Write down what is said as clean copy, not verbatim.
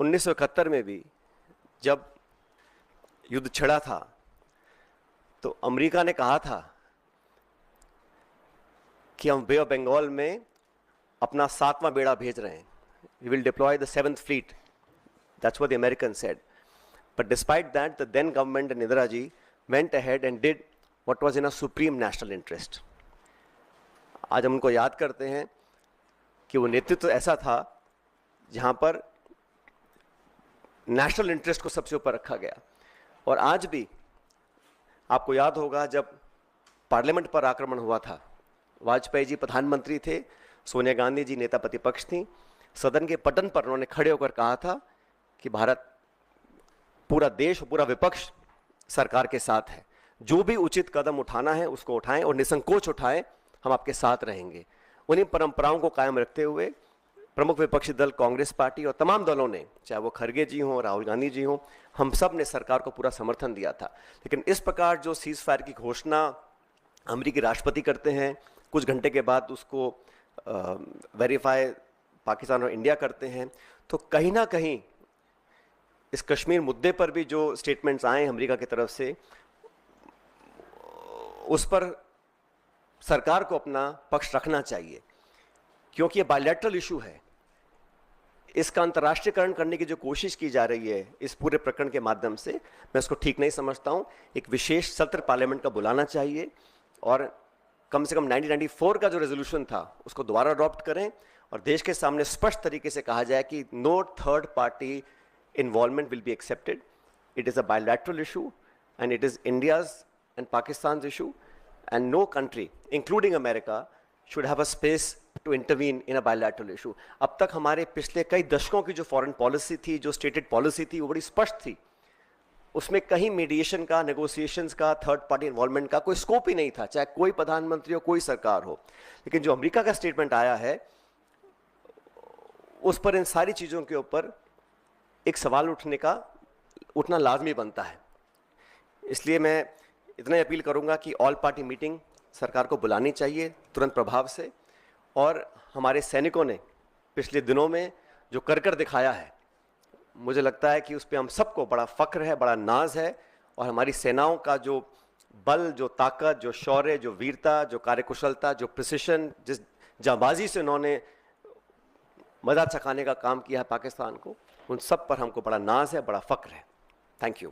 1971 में भी जब युद्ध छिड़ा था तो अमेरिका ने कहा था कि हम बे ऑफ बंगाल में अपना 7वां बेड़ा भेज रहे हैं. We will deploy the 7th fleet. That's what the Americans said. But despite that, the then government and Indira ji went ahead and did what was in a supreme national interest. आज हम उनको याद करते हैं कि वो नेतृत्व ऐसा था जहां पर नेशनल इंटरेस्ट को सबसे ऊपर रखा गया. और आज भी आपको याद होगा जब पार्लियामेंट पर आक्रमण हुआ था, वाजपेयी जी प्रधानमंत्री थे, सोनिया गांधी जी नेता प्रतिपक्ष थी. सदन के पटन पर उन्होंने खड़े होकर कहा था कि भारत, पूरा देश और पूरा विपक्ष सरकार के साथ है, जो भी उचित कदम उठाना है उसको उठाएं और निसंकोच उठाएं, हम आपके साथ रहेंगे. उन्हीं परंपराओं को कायम रखते हुए प्रमुख विपक्षी दल कांग्रेस पार्टी और तमाम दलों ने, चाहे वो खरगे जी हों, राहुल गांधी जी हों, हम सब ने सरकार को पूरा समर्थन दिया था. लेकिन इस प्रकार जो सीज फायर की घोषणा अमेरिकी राष्ट्रपति करते हैं, कुछ घंटे के बाद उसको वेरीफाई पाकिस्तान और इंडिया करते हैं, तो कहीं ना कहीं इस कश्मीर मुद्दे पर भी जो स्टेटमेंट्स आए अमेरिका की तरफ से, उस पर सरकार को अपना पक्ष रखना चाहिए, क्योंकि ये बायलैटरल इशू है. इसका अंतर्राष्ट्रीयकरण करने की जो कोशिश की जा रही है इस पूरे प्रकरण के माध्यम से, मैं इसको ठीक नहीं समझता हूं. एक विशेष सत्र पार्लियामेंट का बुलाना चाहिए और कम से कम 1994 का जो रेजोल्यूशन था उसको दोबारा अडॉप्ट करें और देश के सामने स्पष्ट तरीके से कहा जाए कि no third party involvement will be accepted. It is a bilateral issue and it is India's and Pakistan issue and no country including America should have a space to intervene in a bilateral issue. अब तक हमारे पिछले कई दशकों की जो foreign policy थी, जो स्टेटेड पॉलिसी थी, वो बड़ी स्पष्ट थी. उसमें कहीं मीडिएशन का, नेगोशिएशंस का, थर्ड पार्टी इन्वॉल्वमेंट का कोई स्कोप ही नहीं था, चाहे कोई प्रधानमंत्री हो, कोई सरकार हो. लेकिन जो अमेरिका का स्टेटमेंट आया है उस पर इन सारी चीज़ों के ऊपर एक सवाल उठना लाजमी बनता है. इसलिए मैं इतना अपील करूंगा कि ऑल पार्टी मीटिंग सरकार को बुलानी चाहिए तुरंत प्रभाव से. और हमारे सैनिकों ने पिछले दिनों में जो कर दिखाया है, मुझे लगता है कि उस पर हम सबको बड़ा फख्र है, बड़ा नाज है. और हमारी सेनाओं का जो बल, जो ताकत, जो शौर्य, जो वीरता, जो कार्यकुशलता, जो प्रिसिशन, जिस जांबाजी से उन्होंने मजा चखाने का काम किया है पाकिस्तान को, उन सब पर हमको बड़ा नाज है, बड़ा फख्र है. Thank you.